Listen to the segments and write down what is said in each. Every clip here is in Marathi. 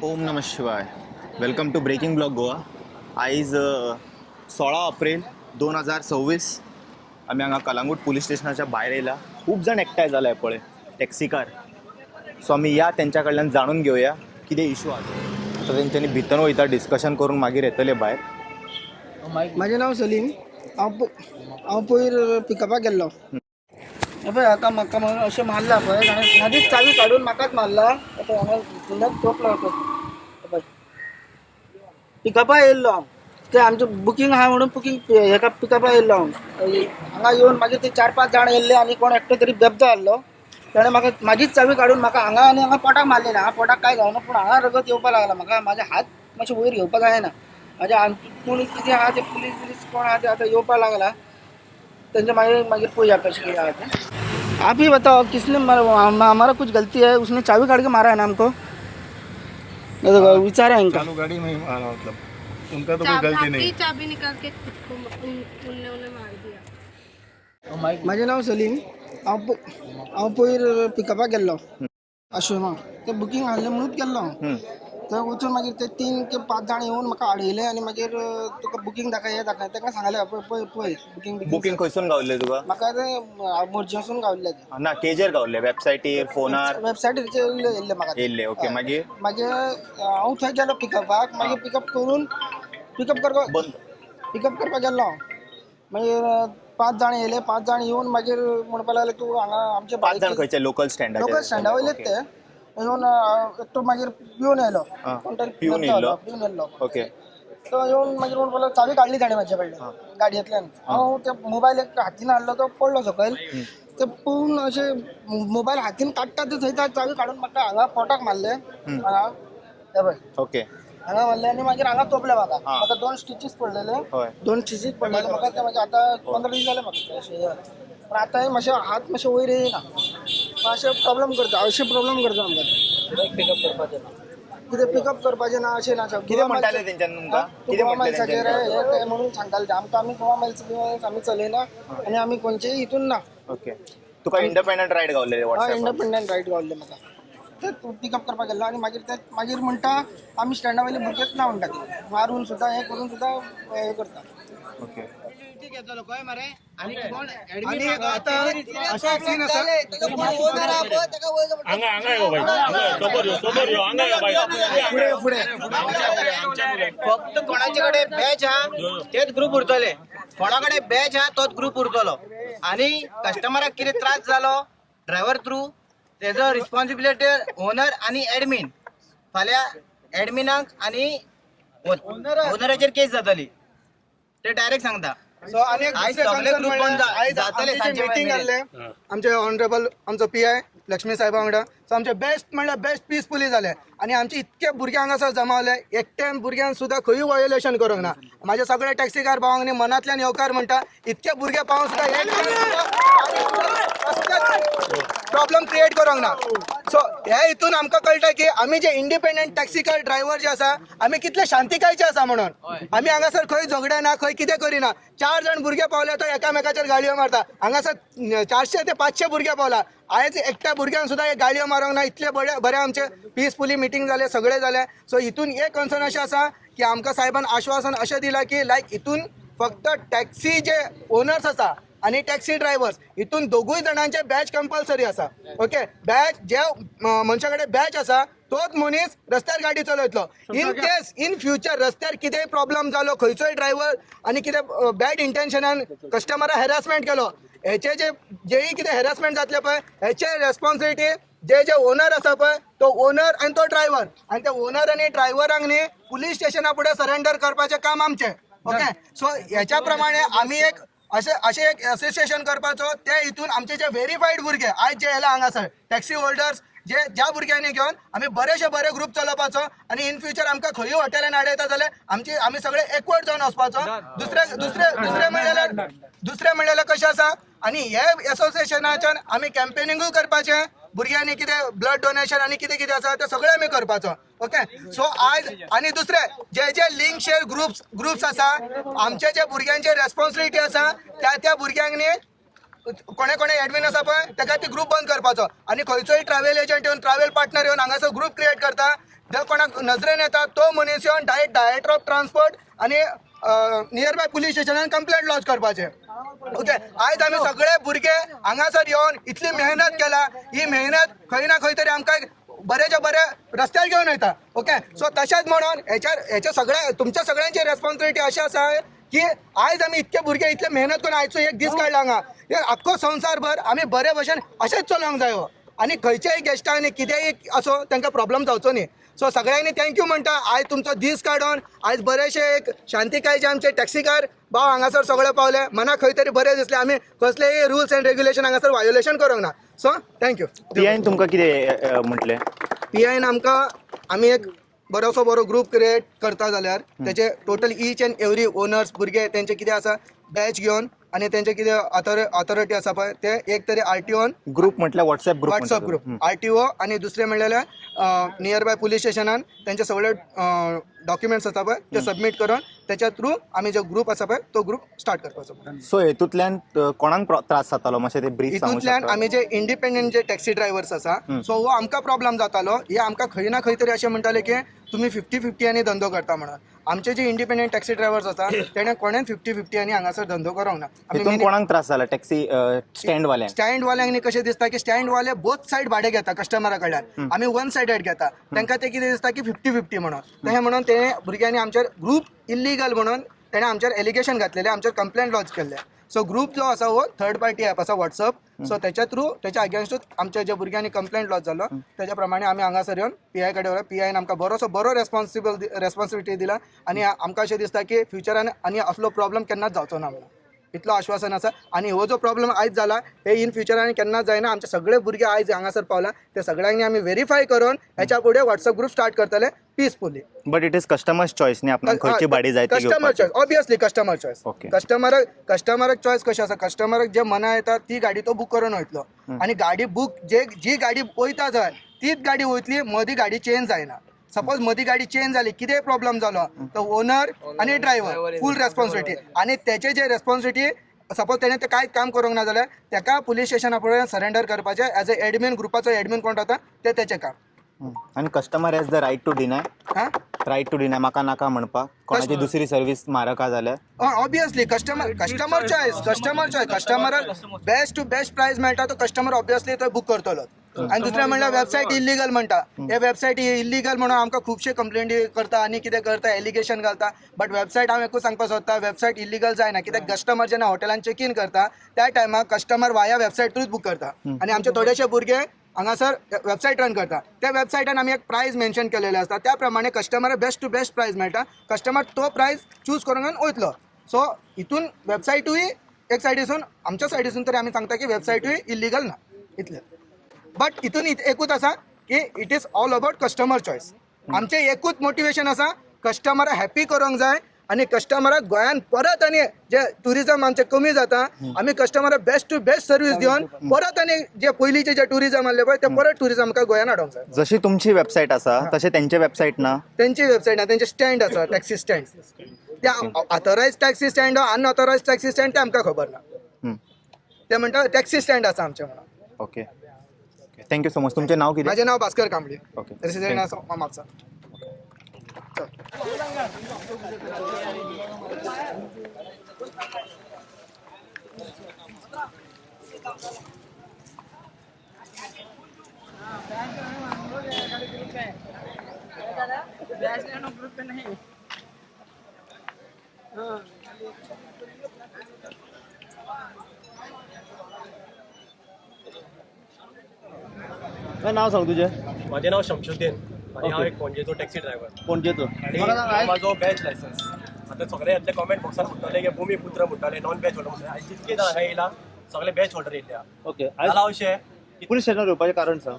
ओम नमः शिवाय. Welcome to breaking blog Goa. आयज 16 एप्रिल 2026 आम्ही हांगा कलांगूट पुलीस स्टेशनाच्या भायर येयला. खूप जण एकठांय जालाय पळय टॅक्सीकार. सो आमी या तेंच्या कडल्यान जाणून घेवया कितें इशू आसा. आतां तेंच्यांनी भितर वयता, डिस्कशन करून मागीर येतले भायर. माझे नाव सलीम. हांव पयर पिकअपाक गेल्लो. पळय हाका म्हाका अशें मारला पळय, म्हाजीच चावी काडून म्हाकाच मारला. पळय हांगा फुडल्यान तोप लावता. पिकअपाक येयल्लो हांव. ते आमचें बुकींग आहा म्हणून हेका पिकअपाक येयल्लो हांव. हांगा येवन मागीर ते 4-5 जाण येयल्ले आनी कोण एकटो तरी बेबदो आहलो. ताणें म्हाका म्हाजीच चावी काडून म्हाका हांगा आनी हांगा पोटाक मारलेलें. हांगा पोटाक कांय जावना, पूण हांगा रगत येवपाक लागला. म्हाका म्हाजे हात मातशे वयर घेवपाक जायना. म्हाजे कोण कितें आहा ते पुलीस कोण आहा ते आतां येवपाक लागला. तेंचे मागीर पळोवया कशें कितें आहा तें. आप ही बताओ किसने हमारा कुछ गलती है? उसने चावी काट के मारा है ना हमको. विचारा इनका. चालू गाड़ी में ही मारा, मतलब उनका तो कोई गलती नहीं. चाबी निकाल के खुद को उन्होंने मार दिया. माझे नाव सलीम. हांव पयर पिकअपाक गेल्लो आश्रमा. ते बुकींग आहलें म्हणून गेल्लो हांव. थंय वचून मागीर ते 3 ते 5 जाण येवन म्हाका आडयले आनी मागीर तुका बुकींग दाखय हें दाखय. ताका सांगलें पळय बुकींग खंयसून गावल्लें तुका? म्हाका ते मोरजेसून गावल्ले ते. ना केजेर गावल्लें, वेबसायटीर, फोनार वेबसायटीचेर येयल्ले म्हाका ते. येयल्ले. ओके. मागीर हांव थंय गेलो पिकअपाक. मागीर पिकअप करपाक गेल्लो हांव. मागीर 5 जाण येयले. 5 जाण येवन मागीर म्हणपाक लागले तूं हांगा आमचे 5 जाण खंयचे? लोकल स्टँडा वयलेच ते. येवन एकटो मागीर पिवन येयलो. कोण तरी पिऊन येयलो. ओके. तो येवन मागीर म्हणपाक लागलो चावी काडली ताणें म्हाजे कडल्यान गाडयेंतल्यान. हांव ते मोबायल एक हातीन हाडलो, तो पडलो सकयल. ते पळोवन अशें मोबायल हातीन काडटा ते थंय चावी काडून म्हाका हांगा पोटाक मारले. हांगा हे पळय ओके. हांगा मारले आनी मागीर हांगा तोपले म्हाका 2 स्टिचीस पडलेले. 2 स्टिचीस पडलेले म्हाका. ते मागीर आतां 15 दीस जाले म्हाका अशें. पण आतां मातशे हात मातशे वयर येयना. अशें प्रॉब्लेम करता आमकां. कितें पिकअप करपाचें ना अशें ना. कितें म्हणटाले तेंच्यान तुमकां? कितें गोवा म्हणटाले मायल्साचेर तेंच्यान? हे म्हणून सांगताले ते. आमी गोवा मायल्स आमी चलयना आनी आमी खंयचेय हितून ना. ओके. तुका इंडिपेंडंट रायड गावल्ले WhatsApp? इंडिपेंडंट रायट गावल्ले म्हाका. ते पिकअप करपाक गेल्लो आनी मागीर म्हणटा आमी स्टँडा वयले भुरगेच ना म्हणटा ते. मारून सुद्दां हे करून सुद्दां हे करता. ओके. आनी आतां अशें सीन आसा. फक्त कोणाचे कडेन बॅच हा तेच ग्रुप उरतले. कोणाकडे बॅच हा तोच ग्रुप उरतलो. आणि कस्टमराक कितें त्रास जालो ड्रायव्हर थ्रू तेजो रिस्पॉन्सिबिलिटी ओनर आणि ऍडमिन. फाल्यां ऍडमिनाक आणि ओनराचेर केस जातली. ते डायरेक्ट सांगता. सो आनी एक सगळे ग्रुप जातले सांचे मीटिंग जाल्ले आमचे ऑनरेबल आमचो PI लक्ष्मी साहेबा वांगडा. सो आमचे बेस्ट म्हणल्यार बेस्ट पीसफुली जाले आनी आमचे इतके भुरगे हांगासर जमावले. एकट्यान भुरग्यान सुद्दां खंयूय वायोलेशन करूंक ना. म्हाजे सगळे टॅक्सीकार भावांनी मनांतल्यान येवकार म्हणटा इतके भुरगे पावून सुद्दां प्रॉब्लेम क्रिएट करूंक ना. सो हे हितून आमकां कळटा की आमी जे इंडिपेंडंट टॅक्सीकार ड्रायव्हर जे आसा आमी कितले शांतिकायचे आसा म्हणून. आमी हांगासर खंय झगडना, खंय कितें करिना. 4 जाण भुरगे पावले तो एकामेकाचेर गाडयो मारता. हांगासर 400 ते 500 भुरगे पावला. आयज एकट्या भुरग्यान सुद्दां हे गाडयो मारूंक ना. इतले बरे आमचे पीसफुली मिटींग जाले, सगळे जाले. सो हितून एक कन्सर्न अशें आसा की आमकां साहेबान आश्वासन अशें दिलां की लायक हितून फक्त टॅक्सी जे ओनर्स आसा आनी टॅक्सी ड्रायव्हर्स हितून दोगूय जाणांचे बॅच कंपल्सरी आसा. ओके. बॅच जे मनशा कडेन बॅच आसा तोच मनीस रस्त्यार गाडी चलयतलो. इन केस इन फ्युचर रस्त्यार कितेंय प्रॉब्लेम जालो, खंयचोय ड्रायव्हर आनी कितें बॅड इंटेन्शनान कस्टमरा हॅरासमेंट केलो, हेचे जेही कितें हॅरासमेंट जातले पळय हेचे रेस्पॉन्सिबिलिटी जे ओनर आसा पळय तो ओनर आनी तो ड्रायव्हर. आनी त्या ओनर आनी ड्रायव्हरांक न्ही पुलीस स्टेशना फुडें सरेंडर करपाचें काम आमचें. ओके. सो ह्याच्या प्रमाणे आमी एक अशें एक असोसिएशन करपाचो. ते हितून आमचे जे व्हेरीफाईड भुरगे आयज जे येयला हांगासर टॅक्सी होल्डर्स ज्या भुरग्यांनी घेवन आमी बरे ग्रुप चलोवपाचो आनी इन फ्युचर आमकां खंयूय हॉटेलान आडयता जाल्यार आमी सगळे एकवट जावन वचपाचो. दुसरें म्हणल्यार कशें आसा आनी हे असोसिएशनाच्यान आमी कॅम्पेनिंगूय करपाचें. भुरग्यांनी कितें ब्लड डोनेशन आनी कितें आसा ते सगळें आमी करपाचो. ओके. सो आयज आनी दुसरें जे लिंक शेअर ग्रुप्स आसा आमचे जे भुरग्यांचे रेस्पॉन्सिबिलिटी आसा त्या भुरग्यांक न्ही कोणे कोणे ॲडमिन आसा पळय ताका ती ग्रुप बंद करपाचो. आनी खंयचोय ट्रॅव्हल एजंट येवन ट्रॅव्हल पार्टनर येवन हांगासर ग्रुप क्रिएट करता जर कोणाक नजरेन येता तो मनीस येवन डायरेक्टर ऑफ ट्रान्सपोर्ट आणि नियर बाय पुलीस स्टेशनान कंप्लेंट लॉन्च करपाचे. ओके, आयज आमी सगळे भुरगे हांगासर येवन इतली मेहनत केला. ही मेहनत खंय ना खंय तरी आमकां बरेच्या बरे रस्त्यार घेवन वयता. ओके, सो तशेंच म्हणून हेच्या सगळ्या तुमच्या सगळ्यांची रेस्पॉन्सिबिलिटी अशी आसा की आयज आमी इतके भुरगे इतले मेहनत करून आयचो एक दीस काडला हांगा. हे आख्खो संवसारभर आमी बरे भशेन अशेंच चलोवंक जायो आनी खंयच्याय गेस्टांनी कितेंय असो तांकां प्रॉब्लेम जावचो न्ही. सो सगळ्यांनी थँक्यू म्हणटा आयज तुमचो दीस काडून आयज बरेशे एक शांतिकायेचे आमचे टॅक्सीकार भाव हांगासर सगळे पावले. मनाक खंय तरी बरें दिसलें. आमी कसलेय रुल्स एंड रेग्युलेशन हांगासर वायोलेशन करूंक ना. So thank you. PI तुमकां कितें म्हटलें? PIन आमकां आमी एक बरो ग्रुप क्रिएट करता जाल्यार तेचे total each end every owners भुरगे तेंचे कितें आसा बॅच घेवन आनी तेंचे कितें ऑथॉरिटी आसा पळय ते एक तरी RTOन ग्रुप म्हटल्यार व्हॉट्सअप ग्रुप RTO आणि दुसरे म्हणल्यार नियर बाय पुलीस स्टेशनान तेंचे सगळे डॉक्युमेंट्स आसा पळय ते सबमीट करून त्याच्या थ्रू आमी जो ग्रुप आसा पळय तो ग्रुप स्टार्ट करपाचो. सो हेतूंतल्यान कोणाक त्रास जातालो मातशें ते ब्रीफ सांगूंक हितूंतल्यान शकता? आमी जे इंडिपेंडंट जे टॅक्सी ड्रायव्हर्स आसा सो हो आमकां प्रॉब्लेम जातालो. हे आमकां खंय ना खंय तरी अशें म्हणटाले की तुमी 50-50 धंदो करता म्हणून. आमचे जे इंडिपेंडंट टॅक्सी ड्रायव्हर्स आसा तेणे कोणें 50-50 हांगासर धंदो करूंक ना. हितून कोणाक त्रास जाला? टॅक्सी स्टँडवाल्यांनी कशें दिसता की स्टँडवाले बोथ सायड भाडे घेता कस्टमरा कडल्यान. आमी वन सायडेड घेता. तांकां ते कितें दिसता की 50-50 म्हणून. तशें म्हणून तेणे भुरग्यांनी आमचेर ग्रुप इल्लिगल म्हणून तेणे आमचेर एलिगेशन घातलेलें, आमचेर कंप्लेंट लॉन्च केल्ले. सो ग्रुप जो आसा हो थर्ड पार्टी ॲप आसा व्हॉट्सअप. सो त्याच्या थ्रू त्याच्या अगेन्स्टूच आमच्या ज्या भुरग्यांनी कंप्लेंट लॉन्च जालो त्याच्या प्रमाणे आमी हांगासर येवन PI कडेन वयला. PIन आमकां बरो रेस्पॉन्सिबिलिटी दिला आनी आमकां अशें दिसता की फ्युचरान आनी असलो प्रॉब्लेम केन्नाच जावचो ना म्हणून इतलो आश्वासन आसा. आनी हो जो प्रॉब्लेम आयज जाला हे इन फ्युचरान केन्नाच जायना. आमचे सगळे भुरगे आयज हांगासर पावला ते सगळ्यांनी आमी व्हेरीफाय करून ह्याच्या फुडें व्हॉट्सअप ग्रुप स्टार्ट करतले peacefully. But it is customer's choice न्ही आपणाक खंयची भाडी जाय ती customer choice obviously customer choice. Okay. कस्टमराक चॉईस कशी आसा कस्टमराक जे मना येता ती गाडी तो बुक करून वयतलो आनी गाडी बुक जी गाडी वयता जर तीच गाडी वयतली. मदीं गाडी चेंज जायना. सपोज मदीं गाडी चेंज जाली कितेंय प्रॉब्लेम जालो तर ओनर आनी ड्रायव्हर फूल रेस्पॉन्सिबिलिटी. आनी तेचे जे रेस्पॉन्सिबिलिटी सपोज तेणें ते कांयच काम करूंक ना जाल्यार ताका पुलीस स्टेशना फुडें सरेंडर करपाचें. एज अ एडमीन ग्रुपाचो एडमीन कोण जाता ते तेचें काम. आनी customer has the right to deny म्हाका नाका म्हणपाक कोणाची दुसरी सर्वीस मारका जाल्यार ऑब्वियसली कस्टमर चॉईस कस्टमराक बेस्ट टू बेस्ट प्रायस मेळटा तो कस्टमर ऑब्वियसली तो बुक करतलो. आनी दुसरें म्हणल्यार वेबसायट इल्लिगल म्हणटा. हे वेबसायट इल्लिगल म्हणून आमकां खुबशे कंप्लेंटी करता आनी कितें करता एलिगेशन घालता. बट वेबसायट हांव एकूच सांगपाक सोदता वेबसायट इल्लिगल जायना. कित्याक कस्टमर जेन्ना हॉटेलान चेक इन करता त्या टायमार कस्टमर वाया वेबसायट थ्रूच बुक करता. आनी आमचे थोडेशे भुरगे हांगासर वेबसायट रन करता. त्या वेबसायटान आमी एक प्रायस मेन्शन केलेले आसता त्या प्रमाणे customer best to best price मेळटा. कस्टमर तो प्रायस चूज करून वयतलो. सो हितून वेबसायटूय एक सायडीसून आमच्या सायडीसून तरी आमी सांगता की वेबसायटूय इल्लिगल ना इतलें. बट हितून एकूच आसा की it is all about customer choice. आमचें एकूच मोटिवेशन आसा कस्टमराक हॅपी करूंक जाय आनी कस्टमराक गोंयान परत आनी जे टुरिजम आमचें कमी जाता आमी कस्टमराक बेस्ट टू बेस्ट सर्वीस दिवन परत आनी जे पयलींचे जे टुरिजम आसले पळय ते परत टुरिजम आमकां गोंयान हाडूंक जाय. जशी तुमची वेबसायट आसा तशें तेंचे वेबसायट ना? तेंची वेबसायट ना. तेंचे स्टँड आसा टॅक्सी स्टँड. ते ऑथोरायज टॅक्सी स्टँड अनऑथोरायज टॅक्सी स्टँड ते आमकां खबर ना. ते म्हणटा टॅक्सी स्टँड आसा आमचे म्हणून. Okay thank you so much. तुमचें नांव कितें? म्हजें नांव भास्कर कांबळे. Okay resident Mapusa. नाव सांग तुझें? माझे नाव शमशुद्दीन आणि हांव एक पणजेचो टॅक्सी ड्रायव्हर पणजेचो. आणि माझो बॅच लायसन्स. आता सगळे येतले कमेंट बॉक्सार म्हणटाले की भूमिपुत्र म्हणटाले नॉन बॅच होल्डर म्हणटाले. आयज जितके जाण हांगा येयला सगळे बॅच होल्डर येयल्या. ओके जालां अशें पुलीस स्टेशनार येवपाचें कारण सांग.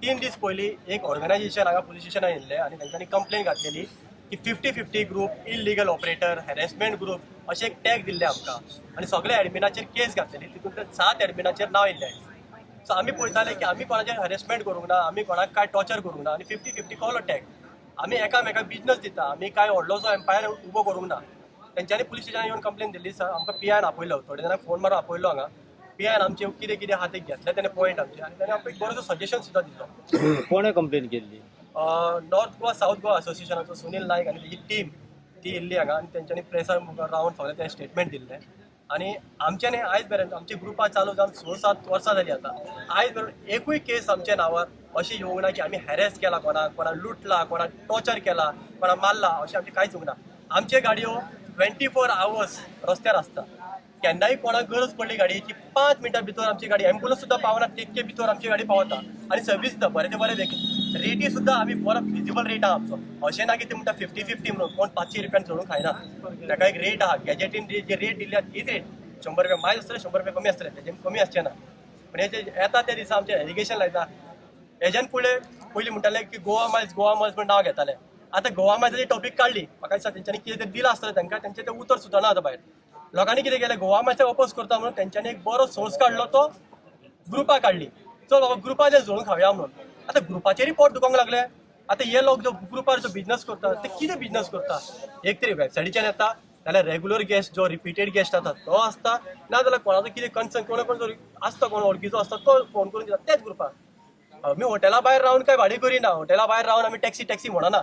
3 दीस पयलीं एक ऑर्गनायझेशन हांगा पुलीस स्टेशनार येयल्लें आनी तांच्यांनी कंप्लेन घातलेली की 50-50 group illegal operator harassment group अशें एक टॅग दिल्ले आमकां आनी सगळे एडमिनाचेर केस घातलेली. तितूंतल्या 7 एडमिनाचेर नांव येयल्लें. सो आमी पळयताले की आमी कोणाचेर हॅरेसमेंट करूंक ना आमी कोणाक काय टॉर्चर करूंक ना आनी 50-50 कसलो टॅग. आमी एकामेकाक बिजनस दिता आमी काय व्हडलोसो एम्पायर उबो करूंक ना. तेंच्यांनी पुलीस स्टेशनार येवन कंप्लेन दिल्ली. आमकां PIन आपयलो. थोडे जाणांक फोन मारून आपयलो हांगा. PIन आमचे कितें कितें हातीक घेतले तेणे पॉयंट आमचे आनी ताणें आमकां एक बरोसो सजेशन सुद्दां दिलो. कोणे कंप्लेन केल्ली? नॉर्थ गोवा साऊथ गोवा असोसिएशनाचो सुनील नायक आनी तेजी टीम ती येयल्ली हांगा आनी तेंच्यांनी प्रेसार रावन सगळें तें स्टेटमेंट दिल्लें आनी आमच्यानी आयज मेरेन आमची ग्रुपां चालू जावन 6-7 वर्सां जालीं आतां आयज मेरेन एकूय केस आमच्या नांवार अशी येवंक ना की आमी हॅरेस केला कोणाक लुटला कोणाक टॉर्चर केला कोणाक मारला अशें आमचें कांयच येवंक ना आमच्यो गाडयो 24 hours रस्त्यार आसता केन्नाय कोणाक गरज पडली गाडयेची 5 मिनटां भितर आमची गाडी एम्बुलन्स सुद्दां पावना तितके भितर आमची गाडी पावता आनी सर्वीस दिता बरें ते बरें देखील रेटी सुद्दां आमी बरो फिजिबल रेट आहा आमचो अशें ना की ते म्हणटा 50-50 म्हणून कोण 500 रुपयान सोडून खायना ताका एक रेट आहा गॅजेटीन जी रेट दिल्या तीच रेट 100 रुपया मायज आसतले 100 रुपया कमी आसतले तेजे कमी आसचे ना पण हेजे येता त्या दिसा आमचे एलिगेशन लायता हेज्यान पयलीं म्हणटाले की गोवा मायज म्हण नांव घेताले आतां गोवा मायजाची टॉपीक काडली म्हाका दिसता तेंच्यांनी कितें तरी दिलां आसतलें तांकां तेंचें तें उतर सुचना आतां भायर लोकांनी कितें केलें गोवा मायजा अपोज करता म्हणून तेंच्यांनी एक बरो सोर्स काडलो तो ग्रुपाक काडली चल बाबा ग्रुपाचेर जोडून खावया म्हणून आतां ग्रुपाचेरय पोट दुखोंक लागलें आतां हे लोक जो ग्रुपार जो बिझनस करता ते कितें बिझनस करता एक तरी वेबसायटीच्यान येता जाल्यार रेग्युलर गेस्ट जो रिपीटेड गेस्ट आसा तो आसता ना जाल्यार कोणाचो कितें कन्सर्न कोण जर आसता कोण वळखीचो आसता तो फोन करून दिता तेच ग्रुपाक आमी हॉटेला भायर रावन काय भाडी करिना हॉटेला भायर रावन आमी टॅक्सी म्हणना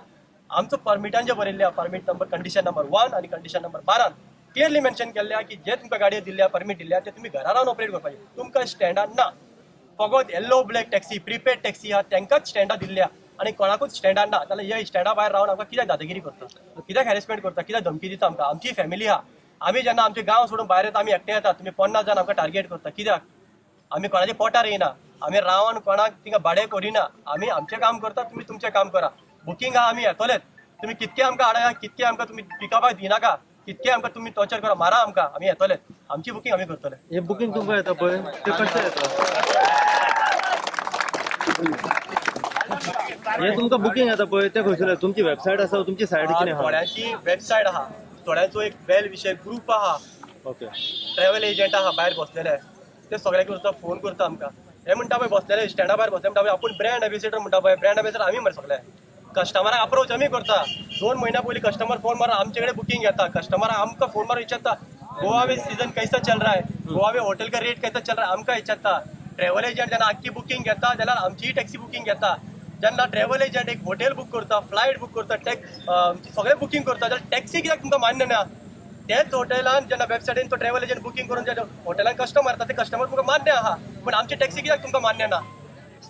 आमचो परमिटान जे बरयल्ले परमीट नंबर कंडिशन नंबर 1 आनी कंडिशन नंबर 12 क्लियरली मेन्शन केल्ले की जे तुमकां गाडयो दिल्ल्या परमीट दिल्ल्या ते तुमी घरा रावन ऑपरेट करपाचे तुमकां स्टँडार ना फकत yellow black taxi prepaid taxi आहा तांकांच स्टँडार दिल्ल्या आनी कोणाकूच स्टँडार ना जाल्यार हे स्टँडा भायर रावन आमकां कित्याक दादागिरी करता कित्याक हॅरेसमेंट करता कित्याक धमकी दिता आमकां आमची फॅमिली आहा आमी जेन्ना आमचे गांव सोडून भायर येता आमी एकटे येता तुमी 50 जाण आमकां टार्गेट करता कित्याक आमी कोणाच्या पोटार येयना आमी रावन कोणाक तिंगा भाडें करिना आमी आमचें काम करता तुमी तुमचें काम करा बुकींग आहा आमी येतलेच तुमी कितके आमकां हाडया कितके आमकां तुमी पिकअपाक दिनाका कितके आमकां तुमी टॉर्चर करा मारा आमकां आमी येतलेच आमची बुकींग आमी करतले हे बुकींग तुमकां येता पळय ते कशें येता हे तुमकां बुकींग येता पळय ते खंयसर तुमची वेबसायट आसा तुमची सायट कितें आहा थोड्यांची वेबसायट आहा थोड्यांचो एक वेल विशय ग्रुप आहा ओके ट्रॅव्हल एजंट आहा भायर बसलेले ते सगळ्यांक करता फोन करता आमकां हे म्हणटा पळय बसलेले स्टँडा भायर बसले म्हणटा आपूण ब्रँड एम्बेसिडर म्हणटा पळय ब्रँड एम्बेसिडर आमी मरे सगळे कस्टमराक अप्रोच आमी करता 2 महिन्या पयलीं कस्टमर फोन मारा आमचे कडेन बुकींग घेता कस्टमराक आमकां फोन मारून विचारता गोवा में सीजन कैसा चल रहा है गोवा में होटल का रेट कैसा चल रहा है आमकां विचारता ट्रॅव्हल एजंट जेन्ना आख्खी बुकींग घेता जाल्यार आमचीय टॅक्सी बुकींग घेता जेन्ना ट्रॅव्हल एजंट एक हॉटेल बूक करता फ्लायट बूक करता सगळें बुकींग करता जाल्यार टॅक्सी कित्याक तुमकां मान्य ना तेच हॉटेलान जेन्ना वेबसायटीन तो ट्रॅव्हल एजंट बुकींग करून जे हॉटेलान कस्टमर येता ते कस्टमर तुमकां मान्य आहा पण आमची टॅक्सी कित्याक तुमकां मान्य ना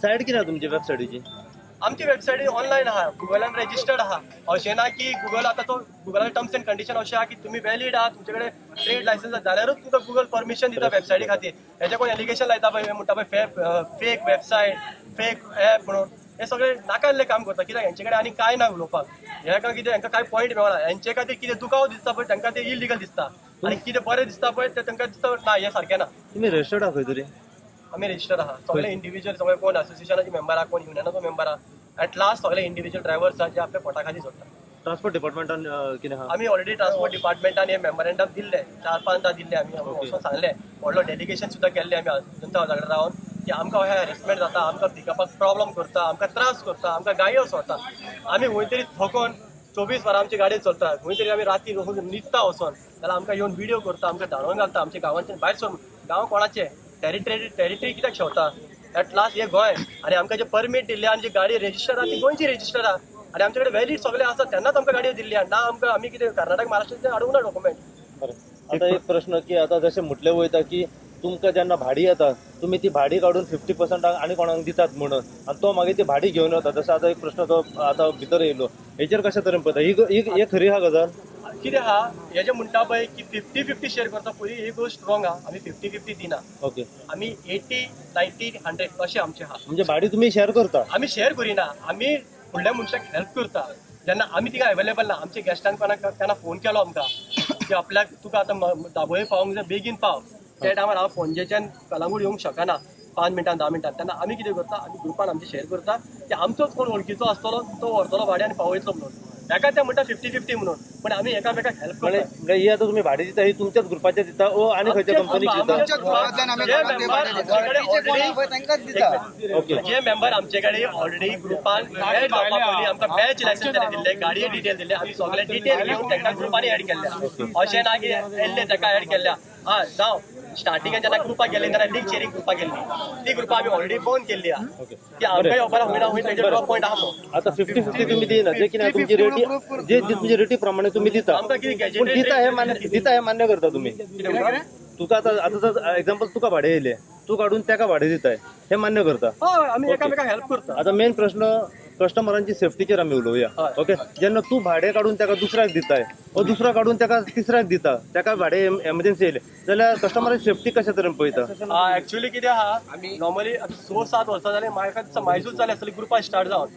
सायट कितें आहा तुमची वेबसायटीची आमची वेबसायट ऑनलायन आहा गुगलान रजिस्टर्ड आहा अशें ना की गुगल आतां तो गुगलाचे टर्म्स एंड कंडिशन अशें आहा की तुमी वॅलीड आहा तुमचे कडेन ट्रेड लायसन्स जाल्यारूच तुमकां गुगल परमिशन दिता वेबसायटी खातीर हेजे कोण एलिगेशन लायता पळय म्हणटा पळय फेक वेबसायट फेक ॲप म्हणून हे सगळे नाकाल्ले काम करता कित्याक हेंचे कडेन आनी कांय ना उलोवपाक हेका कितें हेंकां कांय पॉयंट मेळना हेंचे खातीर कितें दुखाव दिसता पळय तांकां तें इलिगल दिसता आनी कितें बरें दिसता पळय तें तांकां दिसता ना हें सारकें ना तुमी रजिस्टर्ड आहा खंय तरी आमी रजिस्टर आहा सगळे इंडिव्हिज्युअल सगळे कोण असोसिएशनाचे मेंबर आहा कोण युनियनाचो मेंबर आहा ॲट लास्ट सगळे इंडिव्हिज्युअल ड्रायव्हर्स आहा जे आपल्या पोटा खातीर सोडटा ट्रान्सपोर्ट डिपार्टमेंटान कितें आहा आमी ऑलरेडी ट्रान्सपोर्ट डिपार्टमेंटान हे मेमोरेंडम दिल्ले 4-5 दिल्ले आमी वचून सांगले व्हडलो डेलिगेशन सुद्दां केल्ले आमी जनता हाजा कडेन रावन की आमकां अशें हॅरेसमेंट जाता आमकां पिकअपाक प्रॉब्लम करता आमकां त्रास करता आमकां गाडयो सोडटा आमी खंय तरी थकोन 24 वरां आमची गाडी चलता खंय तरी आमी राती न्हिदता वचोन जाल्यार आमकां येवन व्हिडिओ करता आमकां धाडोवन घालता आमच्या गांवांच्यान भायर सोड गांव कोणाचे टेरिटरी कित्याक शेवता ॲट लास्ट हे गोंय आनी आमकां जे परमीट दिल्ले आनी जी गाडी रजिस्टर आहा ती गोंयची रजिस्टर आहा आनी आमचे कडेन वॅलीड सगळे आसा तेन्नाच आमकां गाडयो दिल्ली ना आमकां आमी कितें कर्नाटक महाराष्ट्राचे हाडूंक ना डॉक्युमेंट बरें आतां एक प्रश्न की आतां जशें म्हटलें वयता की तुमकां जेन्ना भाडी येता तुमी ती भाडी काडून 50% आनी कोणाक दितात म्हणून आनी तो मागीर ती भाडी घेवन वता जसो आतां एक प्रश्न तो आतां भितर येयलो हेचेर कशें तरेन पळयता ही खरी आहा गजाल कितें आहा हे जे म्हणटा पळय की 50-50 शेअर करता पयली ही गोष्ट रॉंग आहा आमी 50-50 दिना ओके आमी 80-90-100 अशें आमचें आहा म्हणजे भाडी तुमी शेअर करता आमी शेअर करिना आमी फुडल्या मनशाक हेल्प करता जेन्ना आमी तिका अवेलेबल ना आमच्या गॅस्टान कोणाक तेन्ना फोन केलो आमकां की आपल्याक तुका आतां दाबोळे पावूंक जाय बेगीन पाव त्या टायमार हांव पणजेच्यान कलांगूट येवंक शकना 5 मिनटां 10 मिनटां तेन्ना आमी कितें करता आमी ग्रुपान आमचे शेअर करता की आमचोच कोण वळखीचो आसतलो तो व्हरतलो भाडी आनी पावयतलो म्हणून ताका ते म्हणटा 50-50 म्हणून पण आमी एकामेकाक हेल्प करता म्हणजे ही आतां तुमी भाडी दिता ही तुमच्याच ग्रुपाचे दिता ओ आनी खंयच्या कंपनीक दिता आमच्याच ग्रुपांतल्यान आमी लोकांक भाडें दिता. तांकांच दिता ओके जे मेंबर आमचे कडेन ऑलरेडी ग्रुपान बॅच जावपा पयलीं आमकां बॅच लायसन्स ताणें दिल्ले गाडये डिटेल दिल्ले आमी सगळे डिटेल घेवन तांकां ग्रुपांनी ऍड केल्ल्या अशें ना की येल्ले ताका ऍड केल्ल्या जावं स्टार्टिंगान जेन्ना ग्रुपाक गेले तेन्ना लिंक शेअरिंग ग्रुपाक गेल्ली ती ग्रुपां आमी ऑलरेडी बंद केल्ली आहा की आमकां ऑफर होईना होईन तेजे ड्रॉप पॉयंट आहा आता 50-50 तुम्ही दिना जे की तुमची रेटी जे तुमची रेटी प्रमाणे तुम्ही दिता आमकां कितें पण दिता हे मान्य करता तुम्ही तुका आता एक्झाम्पल तुका भाडे येयले तू काढून त्याका भाडे दिताय हे मान्य करता हय आमी एकामेकाक हेल्प करता आता मेन प्रश्न कस्टमरांची सेफ्टीचेर आमी उलोवया ओके जेन्ना तू भाडे काढून त्याका दुसऱ्याक दिताय व दुसरा काढून त्याका तिसऱ्याक दिता त्याका भाडे एमर्जन्सी येयले जाल्यार कस्टमरांची सेफ्टी कशा तरेन पळयता ऍक्च्युअली कितें आहा नॉर्मली 6-7 वर्सां जाली म्हाका मायजूच जाली आसतली ग्रुपां स्टार्ट जावन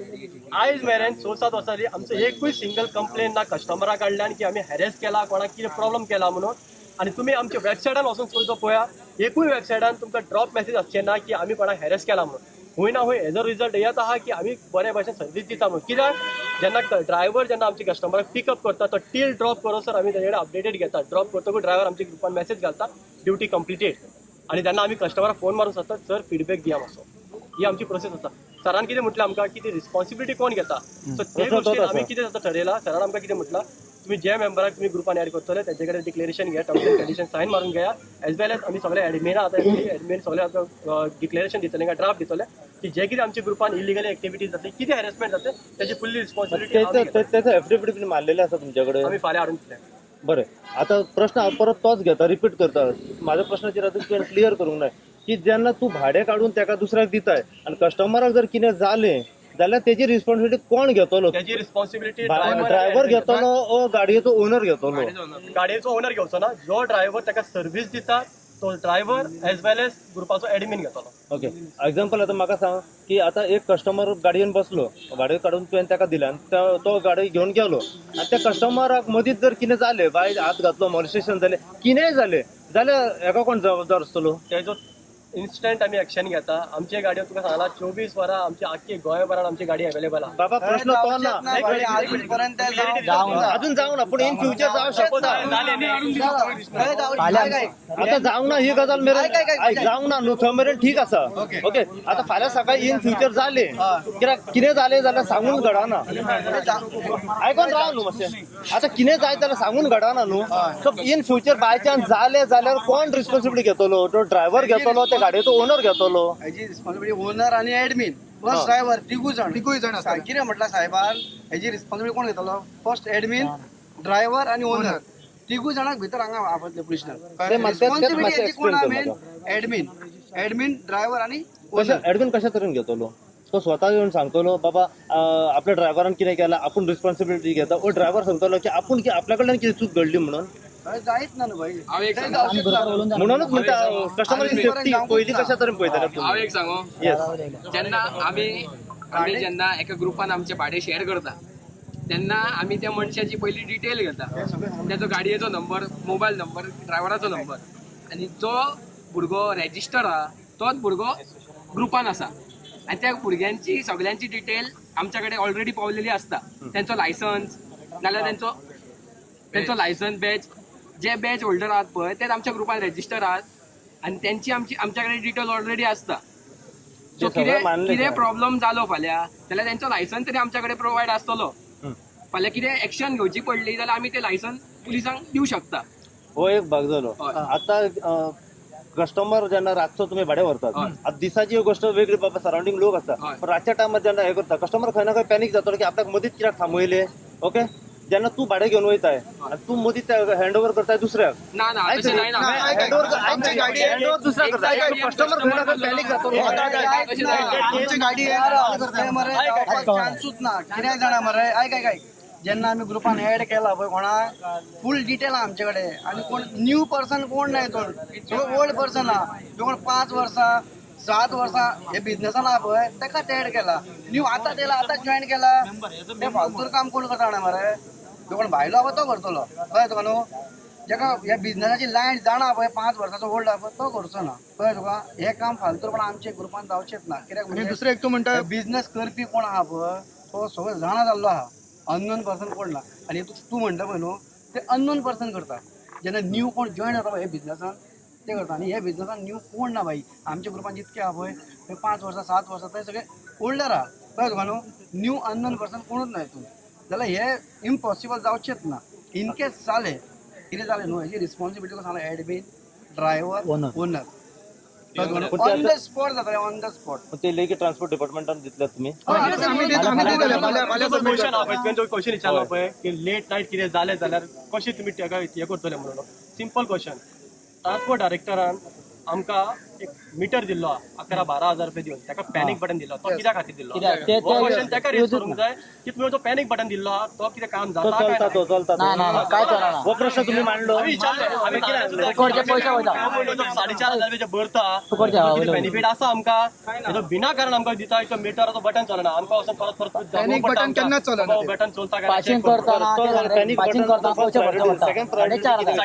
आयज मेरेन 6-7 वर्सां जाली आमचो एकूय सिंगल कंप्लेन ना कस्टमरा कडल्यान की आमी हॅरेस केला कोणाक कितें प्रॉब्लम केला म्हणून आणि तुम्ही आमच्या वेबसायटार वचून चोयचो पळया एकूय वेबसायटान तुमकां ड्रॉप मेसेज आसचे ना की आमी कोणाक हॅरेस केला म्हणून होय ना होय हेजो रिजल्ट येत आहा की आमी बरे भशेन सर्वीस दिता म्हणून कित्याक जेन्ना ड्रायव्हर जेन्ना आमच्या कस्टमराक पिकअप करता तो टील ड्रॉप करोसर आमी तेजे कडेन अपडेटेड घेता ड्रॉप करतकूच ड्रायव्हर आमच्या ग्रुपान मेसेज घालता ड्युटी कंप्लिटेड आणि जेन्ना आमी कस्टमराक फोन मारून सांगता सर फीडबॅक दिया मातसो ही आमची प्रोसेस आसा सरान कितें म्हटलें आमकां की ती रिस्पॉन्सिबिलिटी कोण घेता सो ते गोष्टीन आमी कितें जाता ठरयला सरान आमकां कितें म्हटलां तुम्ही जे मेंबराक तुम्ही ग्रुपान ऍड करतले त्याचे कडेन डिक्लेरेशन घ्या टर्म्स अँड कंडिशन सायन मारून घ्या एज वेल एज आमी सगळे एडमिना आता एडमिन सगळे आमकां डिक्लेरेशन दितले काय ड्राफ्ट दितले की जे कितें आमच्या ग्रुपान इलिगल एक्टिविटीज जातली कितें हॅरेसमेंट जाते त्याची फुल्ली रिस्पॉन्सिबिलिटी त्याचं एफिडेविट बीन मारलेले आसा तुमच्याकडे आमी फाल्यां हाडून दितले बरें आता प्रश्न परत तोच घेता रिपीट करता माझ्या प्रश्नाचेर आता तुवें क्लियर करूंक ना की जेन्ना तूं भाडे काढून त्याका दुसऱ्याक दिताय आणि कस्टमराक जर कितें जालें जाल्यार तेजी रिस्पॉन्सिबिलिटी कोण घेतलो त्याची रिस्पॉन्सिबिलिटी ड्रायव्हर घेतलो ओ गाडयेचो ओनर घेतलो गाडयेचो ओनर घेवचो ना जो ड्रायव्हर ताका सर्व्हिस दिता तो driver age well age ग्रुपाचो admin घेतलो ओके एक्झाम्पल आता म्हाका सांग की आता एक कस्टमर गाडयेन बसलो भाडे काढून तुवें ताका दिलें आनी तो गाडी घेवन गेलो आनी त्या कस्टमराक मदींच जर कितें जालें बाय हात घातलो मॉलिस्टेशन जालें कितेंय जालें जाल्यार हेका कोण जबाबदार आसतलो तेजो इन्स्टंट आमी एक्शन घेता आमचे गाडयो तुका सांगला 24 वरां आमची आख्खी गोंयभरान आमची गाडी अवेलेबल आहा बाबा प्रश्न तो ना अजून जावं ना पूण इन फ्युचर जावं शकता आता जावंक ना ही गजाल मेरेन जावंक ना न्हू थंय मेरेन ठीक आसा ओके आता फाल्यां सकाळी इन फ्युचर जालें कित्याक कितें जालें जाल्यार सांगून घडना आयकोन राव न्हू मातशें आता कितें जाय जाल्यार सांगून घडना न्हू so in future by chance जालें जाल्यार कोण रिस्पॉन्सिबिलिटी घेतलो तो ड्रायव्हर घेतलो त्या गाडयेचो ओनर घेतलो हेची रिस्पॉन्सिबिलिटी ओनर आणि ऍडमिन प्लस ड्रायव्हर तिगूय जाण कितें म्हटलं साहेबान हेची रिस्पॉन्सिबिलिटी कोण घेतलो फर्स्ट ऍडमिन ड्रायव्हर आणि ओनर तिगूय जाणांक भितर हांगा आपयतले पुलिशनार रिस्पॉन्सिबिलिटी कोण मेन ऍडमिन ड्रायव्हर आणि ऍडमिन कशा तरेन घेतलो तो स्वतः येऊन सांगतलो बाबा आपल्या ड्रायव्हरान कितें केला आपण रिस्पॉन्सिबिलिटी घेता ओ ड्रायव्हर सांगतलो की आपण आपल्या कडल्यान कितें चूक घडली म्हणून जायत ना भाई म्हणूनच म्हणता कस्टमरची सेफ्टी पहिली कशा तरेन पळयतले हांव एक सांगो जेन्ना आमी जेन्ना एका ग्रुपान आमचे भाडे शेअर करता तेन्ना आमी त्या मनशाची पयली डिटेल घेता त्याचो गाडयेचो नंबर मोबायल नंबर ड्रायव्हराचो नंबर आनी जो भुरगो रजिस्टर आहा तोच भुरगो ग्रुपान आसा आनी त्या भुरग्यांची सगळ्यांची डिटेल आमच्या कडेन ऑलरेडी पावलेली आसता त्यांचो लायसन्स नाल्यार त्यांचो लायसन्स बॅच जे बॅच होल्डर आहात पळय तेच आमच्या ग्रुपान रजिस्टर आहात आणि त्यांची आमच्या कडेन डिटेल ऑलरेडी आसता सो कितें प्रॉब्लेम जालो फाल्यां जाल्यार त्यांचो लायसन्स तरी आमच्या कडेन प्रोवायड आसतलो फाल्यां कितें एक्शन घेवची पडली जाल्यार आमी ते लायसन्स पुलिसांक दिवं शकता हो एक भाग जालो आता कस्टमर जेन्ना रातचो तुम्ही भाडे व्हरतात आता दिसाची गोष्ट वेगळी बाबा सराउंडिंग लोक असतात पण रातच्या टायमार जेन्ना हे करता कस्टमर खंय ना खंय पॅनिक जातलो की आपल्याक मदींच कित्याक थांबयले ओके जेन्ना तू भाडे घेवन वयताय आनी तू मदींच हँड ओव्हर करताय दुसऱ्याक ना तशें जायना हँड दुसऱ्याक करता कस्टमर खंय ना खंय पॅनिक जातलो आमची गाडी चान्सूच ना कितें जाणा मरे आयक जेन्ना आमी ग्रुपान ऍड केला पळय कोणाक फूल डिटेल आहा आमचे कडेन आनी कोण न्यू पर्सन कोण नाही तो सगळो ओल्ड पर्सन आहा जो कोण 5 वर्सां 7 वर्सां हे बिझनेसान आहा पळय तेकाच ऍड केला न्यू आतां तेला आतां जॉईन केला ते फालतूर काम कोण करता जाणा मरे जो कोण भायलो आहा तो करतलो कळ्ळें तुका न्हू जेका ह्या बिझनेसाची लायन जाणा पळय 5 वर्साचो ओल्ड आहा पळय तो करचो ना कळ्ळें तुका हे काम फालतूरपण आमच्या ग्रुपान जावचेच ना कित्याक म्हणजे दुसरो एक तूं म्हणटा बिझनेस करपी कोण आहा पळय तो सगळो जाणा जाल्लो आहा अननोन पर्सन कोण ना आणि तू म्हणटा पळय न्हू ते अननोन पर्सन करता जेन्ना न्यू कोण जॉईन जाता पळय हे बिझनेसान ते करता आनी हे बिझनेसान न्यू कोण ना भाई आमच्या ग्रुपान जितके आहा पळय ते 5 वर्सां 7 वर्सां ते सगळे ओल्डर आहा कळ्ळें तुका न्हू न्यू अननोन पर्सन कोणूच ना हितून जाल्यार हे इम्पॉसिबल जावचेच ना इन केस जालें कितें जालें न्हू हेची रिस्पॉन्सिबिलिटी सांगला एडमिन ड्रायव्हर ओनर पण ऑन द स्पॉट जाता ऑन द स्पॉट ते लेखी ट्रान्सपोर्ट डिपार्टमेंटान दितल्यात तुम्ही क्वेश्चन विचारला पळय की लेट नाईट कितें जालें जाल्यार कशें तुमी ताका हे करतले म्हणून सिंपल क्वेश्चन ट्रान्सपोर्ट डायरेक्टरान आमकां एक मिटर दिल्लो 11-12 हजार रुपये दिवन ताका पॅनीक बटन दिलो तो कित्या खातीर दिल्लो हो क्वेश्चन ताका रेज करूंक जाय की तुवें जो पॅनीक बटन दिल्लो आहा तो कितें काम तो जाता चलता तो चलता काय चलना हो प्रश्न तुम्ही मांडलो आमी विचारले आमी कितें फुकटचे पैसे वयता 4,500 रुपये भरता फुकटचे वयले. बेनिफीट आसा आमकां हेजो बिना कारण आमकां दिता तो मिटराचो बटन चलना आमकां वचून परत Panic button केन्नाच चलना. बटन चलता काय पासिंग करताना पासिंग करताना पैसे भरचे पडटा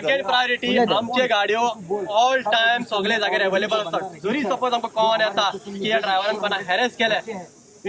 सेकंड प्रायोरिटी आमचे गाडयो ऑल टाइम सगळे जाग्यार अवेलेबल असतात जरी सपोज आमकां कॉल येता की या ड्रायव्हरान कोणा हॅरेस केले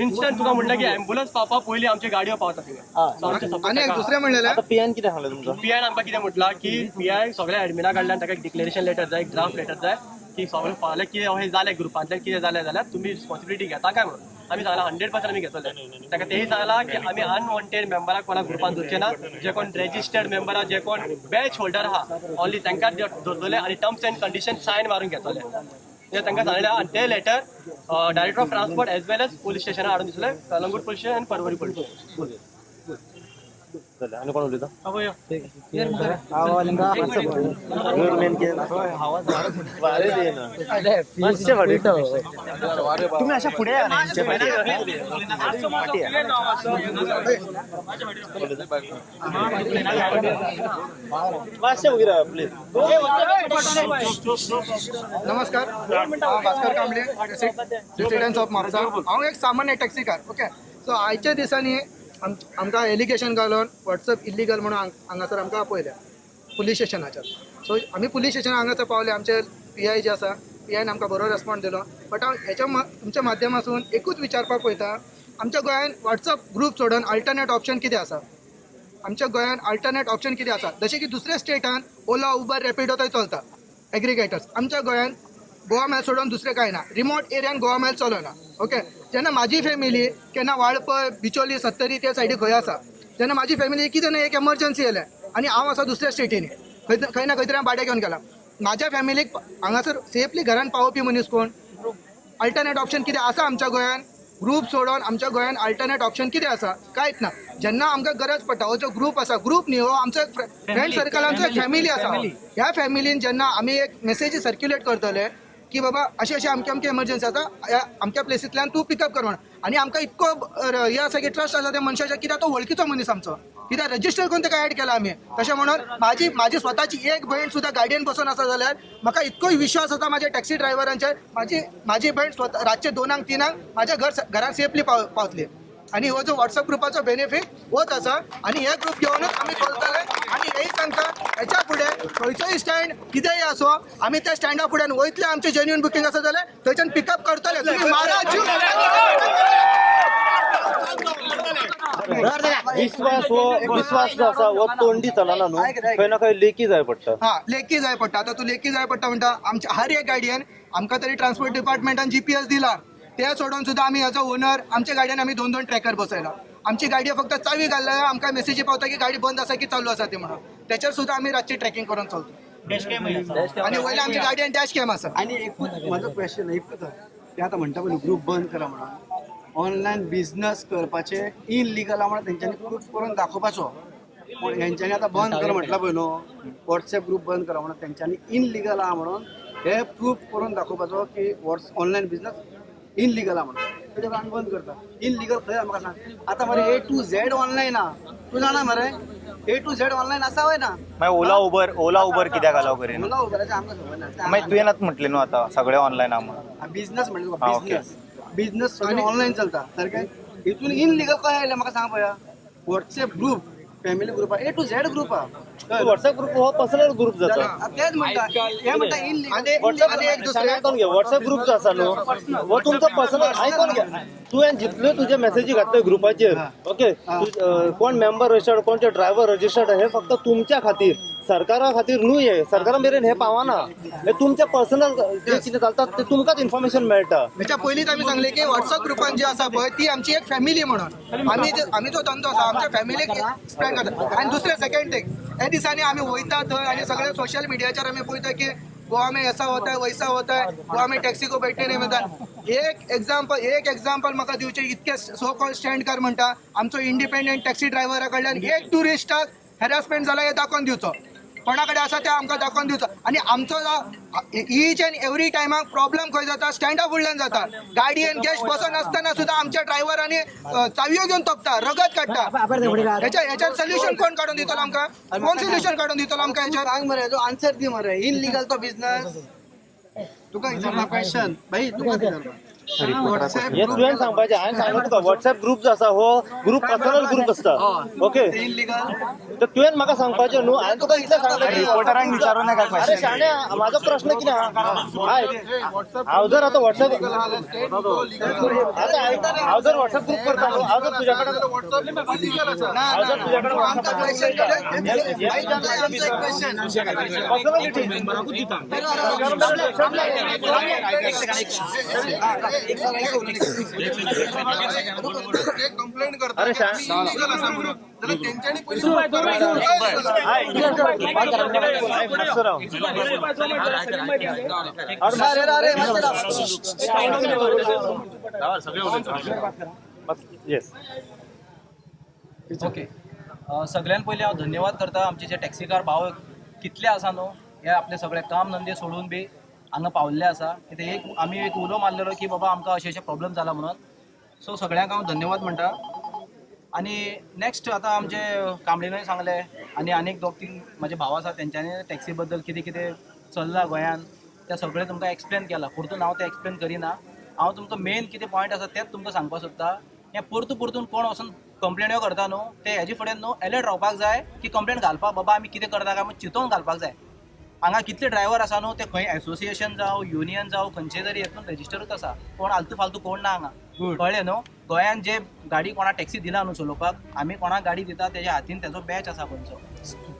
इन्स्टंट तुका म्हणलं की ॲम्ब्युलन्स पावपा पयलीं आमची गाडयो पावता थिंगा आणि एक दुसरें म्हणलेलें आता पियान कितें सांगलें तुमकां पीआयन आमकां कितें म्हटलां की पीआय सगळ्या एडमिना कडल्यान ताका एक डिक्लेरेशन लेटर जाय एक ड्राफ्ट लेटर जाय की सगळें फाल्यां कितें अशें जालें ग्रुपांतल्यान कितें जालें जाल्यार तुमी रिस्पॉन्सिबिलिटी घेता काय म्हणून आमी सांगला 100% आमी घेतले ताका तेही सांगला की आमी अनवॉन्टेड मेंबराक कोणाक ग्रुपान दवरचे ना जे कोण रेजिस्टर्ड मेंबर आहा जे कोण बॅच होल्डर आहा ओन्ली तांकां दवरतले आनी टर्म्स एंड कंडिशन सायन मारून घेतले ते तांकां सांगलें आनी ते letter director of transport as well as police स्टेशनार हाडून दिसलें कलंगूट पोलीस स्टेशन आनी परवरी पोलीस स्टेशन चला आनी कोण उलयता पळय गव्हर्नमेंट वारे देना मातशे फाटी तुम्ही अशा पुढे या ना, यांच्या पाठी या. मातशे वगैरे राहा प्लीज नमस्कार हांव भास्कर कांबळे रेसिडेंट्स ऑफ म्हापसा हांव एक सामान्य टॅक्सी कार ओके सो आयच्या दिसांनी आमकां एलिगेशन घालून व्हॉट्सअप इल्लिगल म्हणून हांगासर आमकां आपयल्या पुलीस स्टेशनाचेर सो आमी पुलीस स्टेशन हांगासर पावले आमचे PI जे आसा PIन आमकां बरो रेस्पॉन्स दिलो बट हांव हेच्या तुमच्या माध्यमातून एकूच विचारपाक वयता आमच्या गोंयांत व्हॉट्सअप ग्रुप सोडून अल्टरनेट ऑप्शन कितें आसा आमच्या गोंयांत अल्टरनेट ऑप्शन कितें आसा जशें की दुसऱ्या स्टेटान ओला उबर रॅपिडो थंय चलता एग्रिगेटर्स आमच्या गोंयांत गोवा मेल सोडून दुसरें कांय ना रिमोट एरियान गोवा मेल चलना ओके जेन्ना म्हाजी फॅमिली केन्ना वाळपय बिचोली सत्तरी त्या सायडीक खंय आसा जेन्ना म्हाजी फॅमिली कितें ना एक एमर्जन्सी येयलें आनी हांव आसा दुसऱ्या स्टेटीनी खंय ना खंय तरी हांव भाडें घेवन गेला म्हाज्या फॅमिलीक हांगासर सेफली घरान पावोवपी मनीस कोण अल्टरनेट ऑप्शन कितें आसा आमच्या गोंयांत ग्रुप सोडून आमच्या गोंयांत अल्टरनेट ऑप्शन कितें आसा कांयच ना जेन्ना आमकां गरज पडटा हो जो ग्रुप आसा ग्रुप न्ही हो आमचो एक फ्रेंड सर्कल आमचो एक फॅमिली आसा ह्या फॅमिलीन जेन्ना आमी एक मेसेजी सर्क्युलेट करतले की बाबा अशी अमकी एमर्जन्सी आसा अमक्या प्लेसींतल्यान तूं पिकअप कर म्हणून आनी आमकां इतको हे आसा की ट्रस्ट आसा त्या मनशाच्या कित्याक तो वळखीचो मनीस आमचो कित्याक रजिस्टर करून ताका ऍड केला आमी तशें म्हणून म्हाजी स्वताची एक भयण सुद्दां गाडयेन बसून आसा जाल्यार म्हाका इतको विश्वास आसा म्हाज्या टॅक्सी ड्रायव्हरांचेर म्हाजी भयण रातचे 2-3 म्हाज्या घरान सेफली पावतली आणि हो जो व्हॉट्सअप ग्रुपाचो बेनिफीट होच आसा आणि हे ग्रुप घेऊनच आम्ही चलतले आणि हेही सांगता हेच्या फुडें खंयचोय स्टँड कितेंय आसो आमी त्या स्टँडा फुड्यान वयतले आमचे जेन्युइन बुकींग आसा जाल्यार थंयच्यान पिकअप करतले तुम्ही मारा जीव विश्वास जो आसा हो तोंडी चलना न्हू खंय ना खंय लेखी जाय पडटा हा लेखी जाय पडटा आता तू लेखी जाय पडटा म्हणटा आमच्या हर एक गाडयेन आमकां तरी ट्रान्सपोर्ट डिपार्टमेंटान GPS दिला ते सोडून सुद्धा आम्ही एज अ ओनर आमच्या गाडयेन आम्ही 2 ट्रॅकर बसयला आमची गाडी फक्त चावी घालल्यार आमकां मेसेजी पावता की गाडी बंद आसा की चालू आसा ती म्हणून त्याच्यावर सुद्धा आम्ही रातची ट्रॅकिंग करून चलतो आणि वयले आमच्या गाडयेन डॅश कॅम आसा आणि एकूच माझं क्वेश्चन एकूच ते आता म्हणटा पळय ग्रुप बंद करा म्हणून ऑनलायन बिझनेस करपाचे इनलिगल आहा म्हणून तेंच्यांनी प्रूफ करून दाखोवपाचो पण हेंच्यांनी आता बंद कर म्हटलं पळय न्हू व्हॉट्सएप ग्रुप बंद करा म्हणून तेंच्यांनी इनलिगल आहा म्हणून हे प्रूफ करून दाखोवपाचो की ऑनलायन बिझनेस इनलिगल आहा म्हणून तेजेर आमी बंद करता इनलिगल खंय म्हाका सांग आता मरे A to Z ऑनलायन आहा तूं जाणा मरे A to Z ऑनलायन आसा वय ना मागीर ओला उबर कित्याक अलाव करिना मला उबराचें आमकां खबर ना मागीर तुवेंच म्हटलें न्हू आतां सगळें ऑनलायन आहा म्हणून बिझनेस म्हणजे बिझनेस सगळें ऑनलायन चलता सारकें हितून इनलिगल कशें आयलें म्हाका सांग पळया WhatsApp group family group A to Z group आहा व्हॉट्सअप ग्रुप हो पर्सनल ग्रुप जाता तेच म्हणटा हे म्हणटा इनलिगल व्हॉट्सअप ग्रुप जो आसा न्हू हो तुमचो पर्सनल आयकून घ्या तुवें जितल्यो तुजे मेसेजी घातल्यो ग्रुपाचेर ओके कोण मेंबर रजिस्टर्ड कोणचे ड्रायव्हर रजिस्टर्ड हे फक्त तुमच्या खातीर सरकारा खातीर न्हू हे सरकारा मेरेन हे पावना हे तुमचे पर्सनल जे कितें चलता ते तुमकांच इन्फॉर्मेशन मेळटा हेच्या पयलींच आमी सांगले की व्हॉट्सअप ग्रुपान जी आसा पळय ती आमची एक फॅमिली म्हणून आमी जो धंदो आसा आमच्या फॅमिलीक स्पेंड करता आनी दुसरें सेकंड थिंग हे दिसांनी आमी वयता थंय आनी सगळे सोशल मिडियाचेर आमी पळयता की गोवा में ऐसा होता है वैसा होता है, गोवा में टॅक्सी को बैठने नहीं मिळता. एक एक्झाम्पल म्हाका दिवचे. इतके सो कॉल स्टँड कार म्हणटा आमचो इंडिपेंडंट टॅक्सी ड्रायव्हरा कडल्यान एक टुरिस्टाक हॅरासमेंट जाला हे दाखोवन दिवचो. कोणाकडे आसा ते आमकां दाखोवन दिवचो. आनी आमचो ईच एंड एवरी टायमाक प्रॉब्लेम खंय जाता, स्टँडा फुडल्यान जाता. गाडयेन गेस्ट बसून आसतना सुद्धा आमच्या ड्रायव्हरांनी चावयो घेवन तोपता, रगत काडटा. ह्याच्यात सोल्युशन कोण काढून दितलो आमकां? कोण सोल्युशन काढून दितलो आमकां ह्याच्यात? सांग मरे, जो आन्सर दी मरे. इनलिगल तो बिझनेस तुका विचारला क्वेश्चन भाई, तुका विचारला व्हॉट्सॲप हे तुवें सांगपाचें. हांवें सांगलो तुका व्हॉट्सॲप ग्रुप जो आसा हो ग्रुप पर्सनल ग्रुप आसता. ओके, इनलिगल तर तुवें म्हाका सांगपाचें न्हू. हांवें तुका इतलें सांगलें की रिपोर्टरांक विचारूं नाका अरे क्वेश्चन. शाणे, म्हाजो प्रश्न कितें हांव जर आतां व्हॉट्सॲप हांव जर व्हॉट्सॲप ग्रुप करता न्हू, हांव जर तुज्या कडेन हांव जर तुज्या कडेन आमकां क्वेश्चन कंप्लेंट करता अरे इनलिगल आसा म्हणून जाल्यार तेंच्यांनी पयलीं येस. ओके, सगळ्यान पयलीं हांव धन्यवाद करता आमचे जे टॅक्सीकार भाव कितले आसा न्हू, हे आपले सगळे काम धंदे सोडून बी हांगा पावल्ले आसा. कित्याक आमी एक उलो मारलेलो की बाबा आमकां अशे प्रॉब्लेम जाला म्हणून. सो सगळ्यांक हांव धन्यवाद म्हणटा. आनी नेक्स्ट आतां आमचे कांबळेनूय सांगले आनी आनीक दोग तीन म्हाजे भाव आसा तेंच्यांनी टॅक्सी बद्दल कितें कितें चल्लां गोंयान तें सगळें तुमकां एक्सप्लेन केलां. परतून हांव तें एक्सप्लेन करिना. हांव तुमकां मेन कितें पॉयंट आसा तेंच तुमकां सांगपाक सोदता. हें परतून कोण वचून कंप्लेन्यो करता न्हू, ते हेजे फुडें न्हू अलर्ट रावपाक जाय की कंप्लेंट घालपाक बाबा आमी कितें करता काय आमी चिंतून घालपाक जाय. हांगा कितले ड्रायव्हर आसा न्हू, ते खंय एसोसिएशन जावं युनियन जावं खंयचे तरी हेतून रजिस्टरूच आसा. कोण आलतू फालतू कोण ना हांगा. कळ्ळें न्हू. गोंयान जे गाडी कोणाक टॅक्सी दिला न्हू चलोवपाक, आमी कोणाक गाडी दिता तेज्या हातीन तेजो बॅच आसा खंयचो.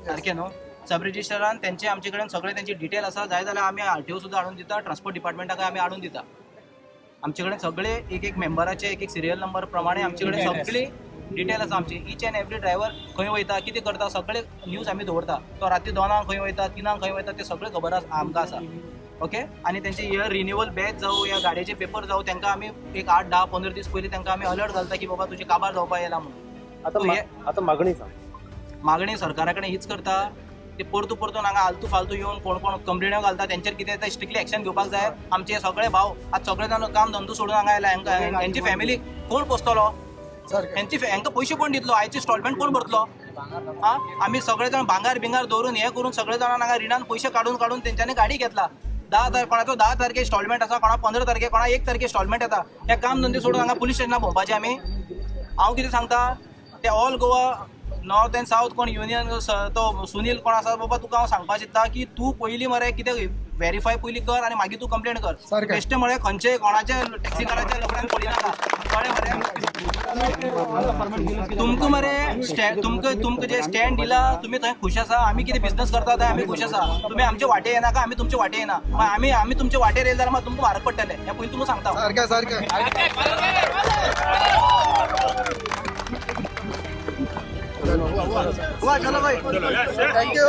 सारकें न्हू. सब रजिस्टरान तेंचे आमचे कडेन सगळे तेंची डिटेल आसा. जाय जाल्यार आमी RTO सुद्दां हाडून दिता, ट्रान्सपोर्ट डिपार्टमेंटाक आमी हाडून दिता. आमचे कडेन सगळे एक मेंबराचे एक सिरियल नंबर प्रमाणे आमचे कडेन सगळी डिटेल आसा. आमची ईच एंड एवरी ड्रायव्हर खंय वयता, कितें करता, सगळे न्यूज आमी दवरता. तो राती 2 खंय वयता, 3 खंय वयता, ते सगळे खबर आमकां आसा. ओके. आनी तेंचे इयर रिन्युअल बॅच जावं या गाडयेचे पेपर जावं तांकां आमी एक 8, 10, 15 दीस पयलीं तांकां आमी अलर्ट घालता की बाबा तुजें काबार जावपाक येयला म्हणून. आतां मागणी सांग. मागणी सरकारा कडेन हीच करता. ते परतून हांगा आलतू फालतू येवन कोण प्लेण्यो घालता तेंचेर कितें ते स्ट्रिक्टली एक्शन घेवपाक जाय. आमचे सगळे भाव आज सगळे जाण काम धंदो सोडून हांगा आयला. हेंची फॅमिली कोण पोसतलो? हांकां पयशे कोण दितलो? आयची इन्स्टॉलमेंट कोण भरतलो? आमी सगळे जाण भांगार दवरून हे करून सगळे जाणां हांगा रिणान पयशे काडून तेंच्यांनी गाडी घेतला. 10 तारखे इन्स्टॉलमेंट आसा, कोणा 15 तारखे, कोणा 1 तारखे इन्स्टॉलमेंट येता. हे काम धंदे सोडून हांगा पुलीस स्टेशनार भोंवपाचें आमी. हांव कितें सांगता, ते all Goa north end south कोण युनियन तो सुनील कोण आसा बाबा, तुका हांव सांगपाक चित्ता की तूं पयलीं मरे कितें व्हेरीफाय पयलीं कर आनी मागीर तूं कंप्लेंट कर. बेश्टें म्हळ्यार खंयचे कोणाचे टॅक्सीकाराच्या लफड्यान पडी नाका. कळ्ळें मरे? तुमकां मरे तुमकां जे स्टँड दिला तुमी थंय खूश आसा. आमी कितें बिझनस करता थंय आमी खूश आसा. तुमी आमचे वाटे येनाका, आमी तुमचे वाटे येना. आमी तुमचे वाटेर येयले जाल्यार तुमकां म्हारग पडटले. हें पयलीं तुमकां सांगता. चलो भाई, थँक्यू.